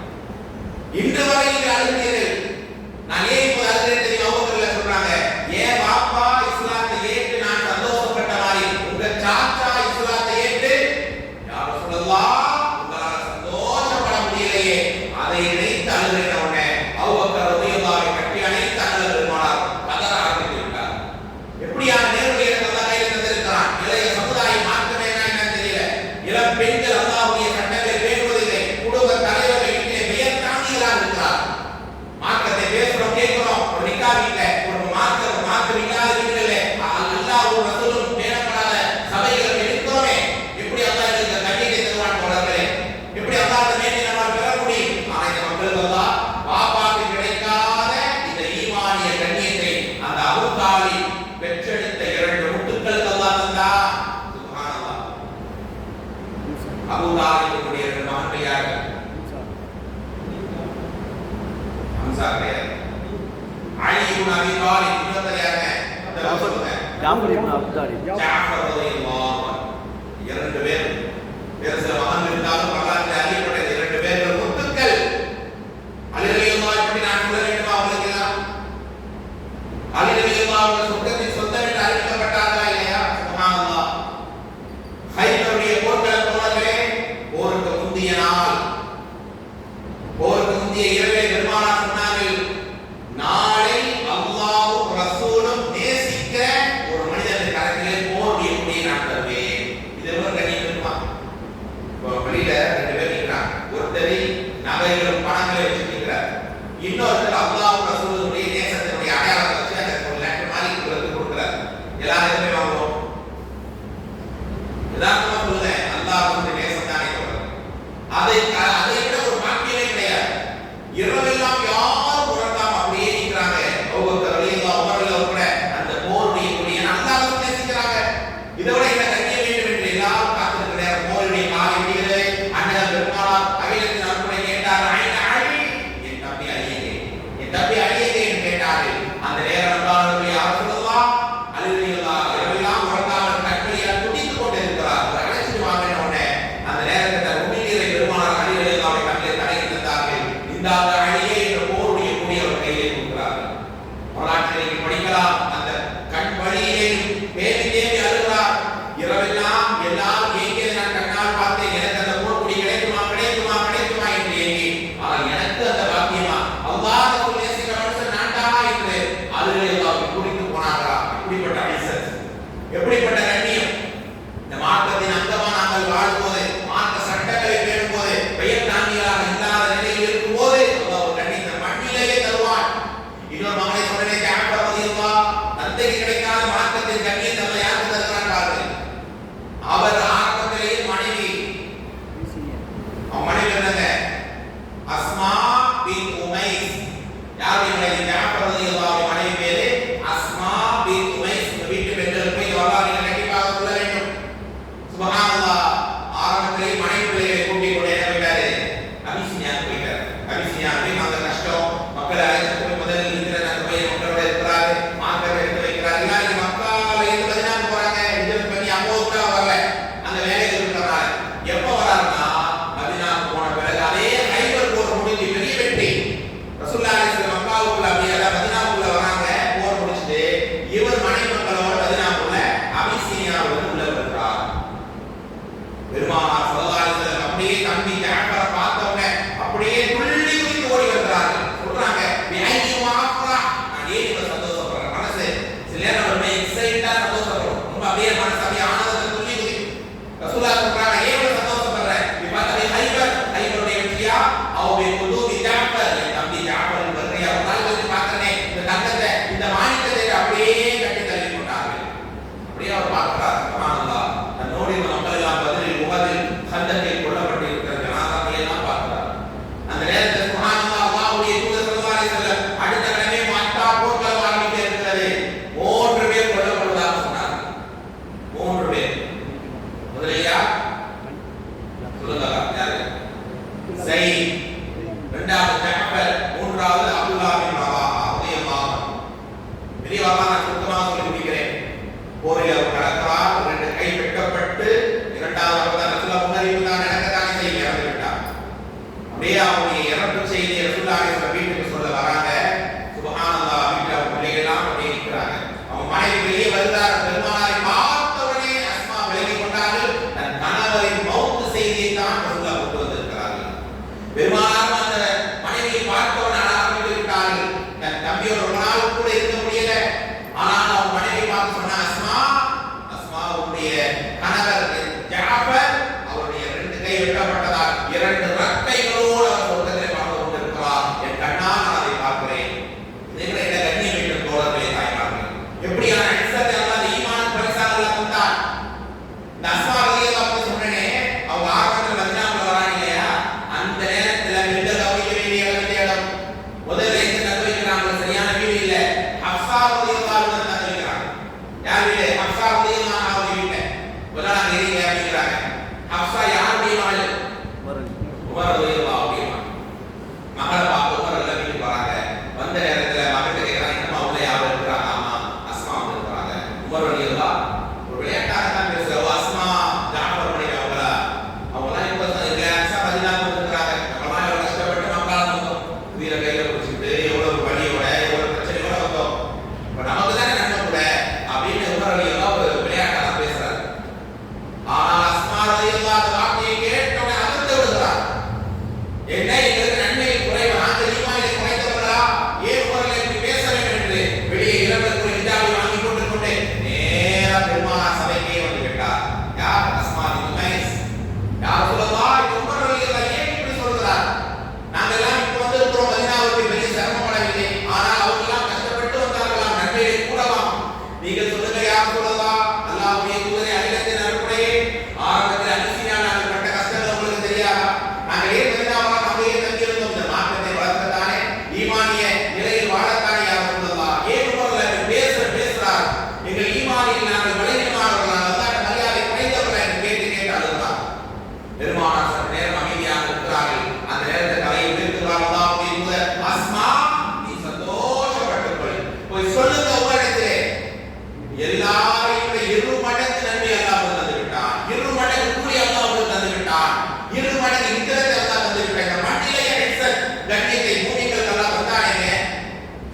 இன்று வரை நீங்கள் அழுகிறீர்கள். நான் ஏன் இப்போது அழுகிறேன் தெரியுமா? அவர்கள் சொல்றாங்க, ஏன் பாப்பா இஸ்லாத்தை ஏற்று நான் சந்தோஷப்பட்ட மாதிரி உங்க சாச்சா இஸ்லாத்தை ஏற்று யா ரசூலல்லாஹ் உங்களால் சந்தோஷப்பட முடியலையே, அதை நினைத்து அழுகிறேன். உடனே அபூபக்கர் ரலியல்லாஹு அன்ஹு கட்டி அணைத்து அழுத பெருமானார் கதற ஆரம்பித்து விட்டார். எப்படியான நேர்வழியை அல்லாஹ் கையில் தந்திருக்கிறான். இளைய சமுதாயம் மாற்றமே என்னன்னு தெரியல. இளம் பெண்கள் அல்லாஹ்வுடைய சட்டங்களை பேணுவதில்லை. குடும்ப தலைவர்கள் வீட்டிலே வியர்த்தாங்கிகளாக இருக்கிறார். மார்க்கத்தை பேசுறோம், கேட்கிறோம். ஒரு நிக்கா வீட்ல ஒரு மார்க்கம் இல்லாத வீடுகளிலே அல்லாஹ் ஒரு ரசூலும் பேணப்படாத சபைகளை இருக்கிறோமே, எப்படி அல்லாஹ் இந்த கண்ணியத்தை தருவான் தோழர்களே? எப்படி அல்லாஹ் அந்த மேன்மை நம்மால் பெற முடியும்? ஆனா இந்த மக்களுக்கு அல்லாஹ் பாப்பாக்கு கிடைக்காத இந்த ஈமானிய கண்ணியத்தை அந்த அபூ தாலிப் பெற்றெடுத்த 2 முத்துக்களுக்கு அல்லாஹ் தந்தார். சுப்ஹானல்லாஹ். அபூ தாலிபுடைய 2 மகன்கள் யாரு? ஹம்சா கிடையாது. அலி இப்னு அபீ தாலிப் இன்னொருத்தர் யாருங்க? Jafar ibn Abu Talib. Jafar ரலியல்லாஹு அன்ஹு. 2 பேர். வேறு சில மகன்கள் இருந்தாலும் வரலாற்றில் அறியப்பட்ட 2 பேர்கள் முத்துக்கள். அலி ரலியல்லாஹு அன்ஹு நான் சொல்ல வேண்டுமா உங்களுக்கு எல்லாம்? அலி ரலியல்லாஹு அன்ஹு சொர்க்கத்தின் சொந்தம் என்று அறிவிக்கப்பட்டார்களா இல்லையா? சுப்ஹானல்லாஹ். ஹைபருடைய போர்க்களம் தோழர்களே, போருக்கு முந்திய நாள், போருக்கு முந்திய இரவே பெருமானார் சொன்னார்கள், நாளை அல்லாஹ்வும் ரசூலும் நேசிக்கிற ஒரு மனிதனுக்கு கரத்திலே போருடைய கொடியை நான் தருவேன். இது எவ்வளவு கண்ணியம் இருக்குமா? இப்போ வெளியில 2 பேர் நிற்கிறாங்க. ஒருத்தர் நகைகளும் பணங்களை வச்சு நிற்கிறார். இன்னொருத்தர் அல்லாஹ்வும் ரசூலுடைய நேசத்தினுடைய அடையாளத்தை வச்சு அந்த ஒரு லெட்டர் மாதிரி இவருக்கு கொடுக்கிறார். எல்லாரும் எதுவுமே வாங்குவோம். யதார்த்தமா சொல்லுறேன், அல்லாஹ் ரசூலுடைய நேசம் தானே சொல்றேன். அதை விட ஒரு பாக்கியமே கிடையாது. இரவெல்லாம் யாரும் உறங்காம அப்படியே நிற்கிறாங்க. அபூபக்கர் ரலியல்லாஹு அன்ஹு அவர்கள் கூட அந்த போருடைய கொடியை அல்லாஹ் நேசிக்கிறாங்க. இதை விட என்ன கண்ணியம் வேண்டும் என்று எல்லாரும் காத்திருக்கிற நேரம் போருடைய காலை விடுகிறது. அண்ணன் பெருமானார் அகிலத்தின் அன்புரை கேட்டார், ஐன அலி, என் தம்பி அலியே, என் தம்பி அலியே என்று கேட்டார்கள். அந்த நேரம் அல்லாஹ்வுடைய ரசூலுல்லாஹ் அலி ரலியல்லாஹு அன்ஹு இரவெல்லாம் உறங்காமல் கண்களில் துடித்துக் கொண்டிருக்கிறார். அழைச்சிட்டு வாங்க. உடனே அந்த நேரத்தில் உமிழ்நீரை பெருமானார் அலி ரலியல்லாஹு அன்ஹு கண்ணில் தடவி தந்தார்கள். இந்த அலியே என்ற போருடைய கொடி அவர் கையிலே கொடுக்கிறார்கள். வரலாற்றில் நீங்கள் படிக்கலாம். அந்த கண் வழியிலே பேசி தேவி அழுகிறார். இரவெல்லாம் எல்லாரும் ஏங்கியதை நான் கண்ணால் பார்த்தேன். எனக்கு அந்த போர் கொடி கிடைக்குமா கிடைக்குமா கிடைக்குமா என்று ஏங்கி, ஆனால் எனக்கு அந்த பாக்கியமா அல்லாஹ் ரசூல் நேசிக்கிற மனுஷன் நான்டா என்று அழுகையாக குறித்து போனார்களா? இப்படிப்பட்ட ஐசத், எப்படிப்பட்ட கண்ணியம்! இந்த மார்க்கத்தின் அங்கமா நாங்கள் வாழும்போது, மார்க்க சட்டங்களை பேணும் போது, பெயர் தாங்கிகளாக இல்லாத நிலையில் இருக்கும் போது அல்லாஹ் ஒரு கண்ணியத்தை மண்ணிலேயே தருவான். இன்னொரு மகனை சொன்னே, ஜாஃபர் ரலியல்லாஹு தந்தைக்கு கிடைக்காத மார்க்கத்தின் கண்ணியத்தை அல்லாஹ் யாருக்கு தருகிறான் பாருங்கள். அவர் ஆரம்பத்திலேயே மனைவி, அவன் மனைவி என்னங்க? அஸ்மா பின் உமைஸ். யாருடைய மனைவி? ஜாஃபர் ரலியல்லாஹு அன்ஹு மனைவி பேரு அஸ்மா பின் உமைஸ். வீட்டு பெண்கள் போய் வரலாறு கண்டிப்பாக சொல்ல வேண்டும். சுப்ஹானல்லாஹ். ஆரம்பத்திலேயே மனைவி பிள்ளைகளை கூட்டிக் கொண்டு என்ன போயிட்டாரு? அபிசினியாவுக்கு போயிட்டாரு. அபிசினியாவில் அந்த கஷ்டம், மக்களை அழைத்து போய் முதலில் இருக்கிற அந்த பையன் மக்களோட இருக்கிறாரு, மார்க்கத்தை எடுத்து வைக்கிறாரு. இல்லாத மக்களை எது பதினாறு போறாங்க, இன்ஜெக்ட் பண்ணி 50 கூட வரல. அந்த வேலையில் இருக்கிறாரு. எப்போ வராருன்னா மதீனாவுக்கு போன பிறகு அதே ஹைபர் போர் முடிஞ்சு பெரிய வெற்றி. ரசூலுல்லாஹி அலைஹி வஸல்லம் மக்காவுக்குள்ள அப்படியே மதீனாவுக்குள்ள வராங்க. போர் முடிச்சுட்டு இவர் மனைவி மக்களோட மதீனாவுக்குள்ள அபிசீனியாவுக்கு உள்ள வருகிறார். பெருமானார் ஸல்லல்லாஹு அலைஹி வஸல்லம் அப்படியே தம்பி ஜாஃபரை பார்த்த உடனே அப்படியே துள்ளி குதித்து ஓடி வருகிறார்கள். சொல்றாங்க, "பிஐயி வாஃப்ரா", நான் ஏன் இவ்வளவு சந்தோஷப்படுறேன்? மனசு சில நேரம் ரொம்ப எக்ஸைட்டா சந்தோஷப்படும். ரொம்ப அப்படியே மனசு அப்படியே ஆனந்தத்தை துள்ளி குதிக்கும். ரசூலுல்லாஹ் சொல்றாங்க, "ஏன் இவ்வளவு சந்தோஷப்படுறேன்? இப்ப அந்த ஹைபருடைய வெற்றியா அவருடைய குதூபி ஜாஃபர், என் தம்பி ஜாஃபர் வருகையா ஒரு நாள் வந்து பார்க்கறேன். இந்த தங்கத்தை, இந்த மாணிக்கத்தை அப்படியே கட்டி தள்ளி கொண்டார்கள்." போரில் அவர் கலக்கிறார். 2 கை வெட்டப்பட்டு 2வது ரசூலுல்லாஹ் முன்னறிவிப்பு தான் நடக்கத்தானே செய்ய இறந்து விட்டார். அப்படியே அவருடைய இறப்பு செய்தி ரசூலுல்லாஹ் வீட்டுக்கு சொல்ல வராங்க. சுப்ஹானல்லாஹ், வீட்டுல அவங்க பிள்ளைகள்லாம் அப்படியே நிற்கிறாங்க. அவங்க மனைவி வெளியே வருகிறார். பெருமானாரை பார்த்தவுடனே அஸ்மா விலகி கொண்டார்கள். தன் கணவரின் மௌத்து செய்தியை தான் ரசூலுல்லாஹ் கொண்டு வந்திருக்கிறார்கள். பெருமானார் அந்த மனைவியை பார்த்தவுடனே ஆரம்பித்து விட்டார்கள். தன் தம்பியோட ஒரு நாள் கூட இருக்க முடியல. ஆனால் அவங்க மனைவி பார்த்து சொன்ன, அஸ்மா உடைய கணவர் ஜாஃபர் அவருடைய 2 கை வெட்டப்பட்டதால் 2 ரக்கைகளோடு அவர் சொர்க்கத்திலே பார்த்து கொண்டிருக்கிறார். என் கண்ணால் நான் அதை பார்க்கிறேன். இதை என்ன கண்ணியம் வைக்கும் தோழர்களே, தாய்மார்களே, எப்படியான இஸ்ஸத்தை அல்லாஹ் ஈமான் பரிசாக அல்லாஹ் தந்தார். இந்த அஸ்மா ரலியல்லாஹு அன்ஹா சொன்னனே, அவங்க ஆரம்பத்தில் மதீனாவுக்கு வராங்க இல்லையா, அந்த நேரத்தில் பெண்கள் கவனிக்க வேண்டிய இடம் முதல்ல எங்க தங்க வைக்கிறாங்க, சரியான வீடு இல்ல. ஹப்ஸா ரலியல்லாஹு அன்ஹா தங்க வைக்கிறாங்க. யார் வீடு? ஹப்ஸா ரலியல்லாஹு அன்ஹா வீடு. முதல்ல அங்க இருங்க அப்படிங்கிறாங்க. ஹப்ஸா யாருடைய மகள்? உமர் ரலியல்லாஹு அன்ஹு மகளை பார்த்து உமர் எல்லாம் வீட்டுக்கு வராங்க. வந்த நேரத்துல மகன் கேட்கிறாங்க, இன்னும் அவங்க யாரும் இருக்கிறாங்க? ஆமா, அஸ்மா வந்து இருக்கிறாங்க. உமர் ரலியல்லாஹு ஒரு விளையாட்டாக தான் பேசுறாங்க. அஸ்மா ஜாஃபருடைய அவங்களாம் இப்ப ரிலாக்ஸா மதீனாவுக்கு வந்துருக்காங்க. நம்மளாம் எவ்வளவு கஷ்டப்பட்டு மக்களால் வந்தோம், வீர கையில பிடிச்சிட்டு எவ்வளவு வழியோட எவ்வளவு பிரச்சனையோட வந்தோம். இப்ப நமக்கு தானே நன்மை கூட அப்படின்னு உமர் ரலியல்லாஹு ஒரு விளையாட்டாக தான் பேசுறாரு. ஆனால் அஸ்மா ரலியல்லாஹு அந்த வார்த்தையை கேட்டவுடனே அதிர்ந்து விடுகிறார். என்ன எங்களுக்கு நன்மையில் குறைவு, நாங்கள் ஈமானில் குறைந்தவர்களா? ஏன் உமர் இப்படி பேச வேண்டும் என்று வெளியே இளவரசர் ஒரு ஹிஜாபை வாங்கி கொண்டு நேரா பெருமானார் சபைக்கே வந்து விட்டார். யார்? அஸ்மா பின்த் உமைஸ். யார் சொல்லலாம், இந்த உமர் ரலியல்லாஹு ஏன் இப்படி சொல்கிறார்? நாங்கள் எல்லாம் இப்போ வந்திருக்கிறோம், மதீனாவுக்கு பெரிய சிரமப்படவில்லை. ஆனால் அவங்க எல்லாம் கஷ்டப்பட்டு வந்தார்களாம், நன்மையை கூடலாம். நீங்கள் சொல்லுங்க யார் சொல்லலாம்? அல்லாஹ்வுடைய தூதரே, அகிலத்தின் அருட்படையே, ஆரம்பத்தில் அபிசீனியாவில் நாங்கள் பட்ட கஷ்டங்கள் உங்களுக்கு தெரியாதா? நாங்கள் ஏன் மதீனாவில் அப்படியே தங்கியிருந்தோம்? இந்த மாற்றத்தை வளர்க்கத்தானே, ஈமானிய நிலையில் வாழத்தானே யார் சொல்லலாம்? ஏன் உமர் பேசுறார்? எங்கள் ஈமானில் நாங்கள் பலவீனமானவர்கள், அல்லாஹ்வுடைய மரியாதை குறைந்தவர்கள் என்று கேட்டு அழுகிறார். பெருமானார் சற்று நேரம் அமைதியாக இருக்கிறார்கள். அந்த நேரத்தை தலையை உயர்த்துகிறார். அல்லாஹ்வுடைய தூதர், அஸ்மா, நீ சந்தோஷப்பட்டுக் கொள், போய் சொல்லுங்க உங்களிடத்திலே எல்லாரையும் 2 மடங்கு நன்மை அல்லாஹ் தந்து விட்டான், 2 மடங்கு கூலி அல்லாஹ் தந்து விட்டான், 2 மடங்கு இக்கரத்தை அல்லாஹ் தந்து விட்டான். இந்த மண்ணிலேயே இஸ்ஸத் கண்ணியத்தை பூமிகளுக்கு அல்லாஹ் தந்தானே.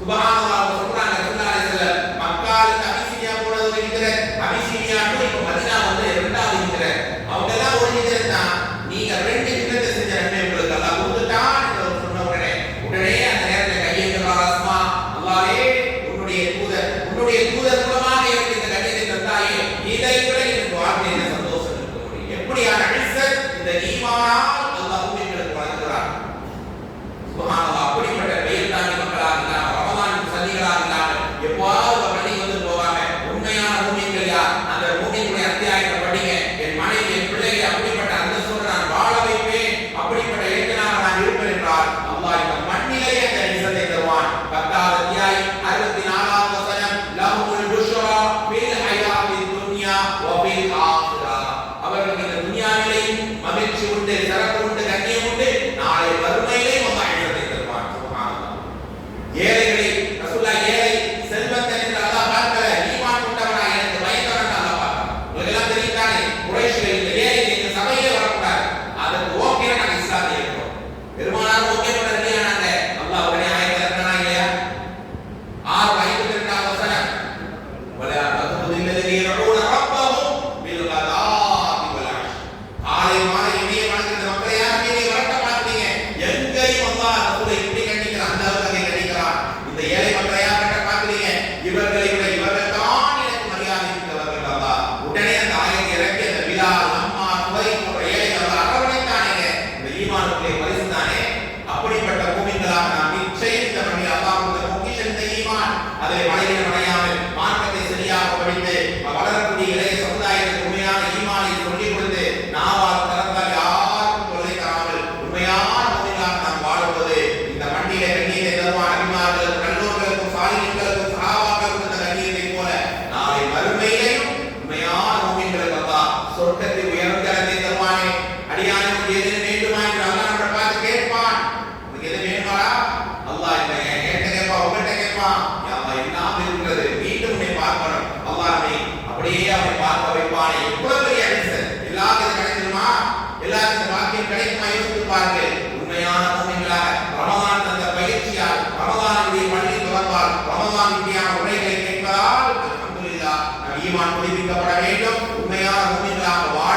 சுப்ஹானல்லாஹ் சொல்றாங்க ஸல்லல்லாஹு அலைஹி வஸல்லம், மக்காவுக்கு அபிசீனியா போனது ஒரு இக்கரத், அபிசீனியா டு இப்ப மதீனா வந்து 2வது இக்கரத். அவங்க எல்லாம் ஒரு இக்கரத் தான். நீங்க 2 இக்கரத்தை செஞ்ச நன்மை உங்களுக்கு அல்லாஹ் கொடுத்துட்டான் என்று சொன்ன உடனே அந்த நேரத்தில் கையேந்துகிறார் அஸ்மா. அல்லாஹ்வே, உன்னுடைய தூதர் மூலமாக எனக்கு இந்த கண்ணியத்தை தந்தாயே, இதை விட எனக்கு வாழ்க்கையில் சந்தோஷம் இருக்க முடியும். எப்படியான இஸ்ஸத் இந்த ஈமானால் அல்லாஹ் உங்களுக்கு வழங்குகிறார். சுப்ஹானல்லாஹ், அப்படிப்பட்ட பெயர் தாங்கி மக்களாக இல்லாமல், ரமலான் சல்லிகளாக இல்லாமல் எப்போதாவது பள்ளிக்கு வந்து போவாங்க. உண்மையான மூமின்கள் யார்? அந்த மூமினுடைய அத்தியாயத்தை படிங்க. என் மனைவி, என் பிள்ளைகளை அப்படிப்பட்ட அந்தஸ்தோடு நான் வாழ வைப்பேன், அப்படிப்பட்ட இலக்கணாக நான் இருப்பேன் என்றால் அல்லாஹ் இந்த மண்ணிலேயே அந்த இஸ்ஸத்தை தருவான். 10வது அத்தியாயம் 64வது வசனம், லஹுல் புஷ்ரா ஃபில் ஹயாத்தித் துன்யா வ ஃபில் ஆখিরাহ. அவர்களுக்கு இந்த துன்யாவிலேயும் மகிழ்ச்சி உண்டு, சிறப்பு உண்டு, கண்ணியம் உண்டு, நாளை மறுமையிலேயும் அல்லாஹ் இஸ்ஸத்தை தருவான். சுப்ஹானல்லாஹ். ஏழைகளை ரசூலுல்லாஹ் ஏழை செல்வந்தன் என்று அல்லாஹ் பார்க்கல, ஈமான் கொண்டவனா எனக்கு பயந்தவன் என்று அல்லாஹ் பார்க்கிறான். உங்களுக்கு எல்லாம் தெரியும் தானே, குறைஷிகள் இந்த ஏழை இந்த சபையிலே வரக்கூடாது, அதுக்கு ஓகே நாங்கள் இஸ்லாத்தை ஏற்கிறோம். பெருமானார் ஓகே பண்ண ரெடியானாங்க. அல்லாஹ் உடனே ஆயத்தை இறக்கினா இல்லையா? 6:52 வசனம், வலா ததுல் லதீன யதுஊன ரப்பஹும் பில் கதாதி வல் அஷ். காலை மாலை இணைய வணங்குகிற மக்களை யாருமே நீ வரட்ட மாட்டீங்க. எங்கேயும் அல்லாஹ் ரசூலை இப்படி கண்டிக்கிறான், அந்த அளவுக்கு கண்டிக்கிறான். இந்த ஏழை மக்களை யார் கட்ட பார்க்கிறீங்க? இவர்களை விட இவர்கள் தான் எனக்கு மரியாதை மிக்கவர்கள். அல்லாஹ் உடனே அந்த ஆயத்தை இறக்கி அந்த பிலால், அம்மார், சுவை போன்ற ஏழைகள் அல்லாஹ் அரவணைத்தானே. இந்த ஈமானுக்குள்ளே பரிசு தானே. அப்படிப்பட்ட மூமின்களாக நாம் நிச்சயம் இந்த மண்ணில் அல்லாஹ் கொடுத்த பொக்கிஷம் இந்த ஈமான். அதிலே மழையிலும் அடையாமல் மார்க்கத்தை சரியாக படித்து வளரக்கூடிய இளைய சமுதாயத்துக்கு உண்மையான ஈமானை சொல்லிக் கொடுத்து நாவால் திறந்தால் யாருக்கும் தொல்லை தராமல் உண்மையான மூமின்களாக நாம் வாழுவது இந்த மண்ணிலே கண்ணியத்தை தருவான். அபிமார்களுக்கும், நல்லோர்களுக்கும், சாலிஹீன்களுக்கும், சஹாபாக்களுக்கும் இந்த கண்ணியத்தை போல நாளை மறுமையிலேயும் உண்மையான மூமின்களுக்கு அல்லாஹ் சொர்க்கத்தில் உயர்ந்த இடத்தை தருவானே. அடியானுக்கு எது வேண்டுமா என்று அல்லாஹ் நம்மை பார்த்து கேட்பான். உங்களுக்கு எது வேணுமா? அல்லாஹ் இல்லை என்கிட்ட கேட்பான், உங்கள்கிட்ட கேட்பான். யா அல்லாஹ் எல்லாம் இருக்கிறது, மீண்டும் உன்னை பார்க்கணும். அல்லாஹ் நம்மை அப்படி ஈமான் புதுப்பிக்கப்பட வேண்டும். உண்மையான மூமின்களாக வாழ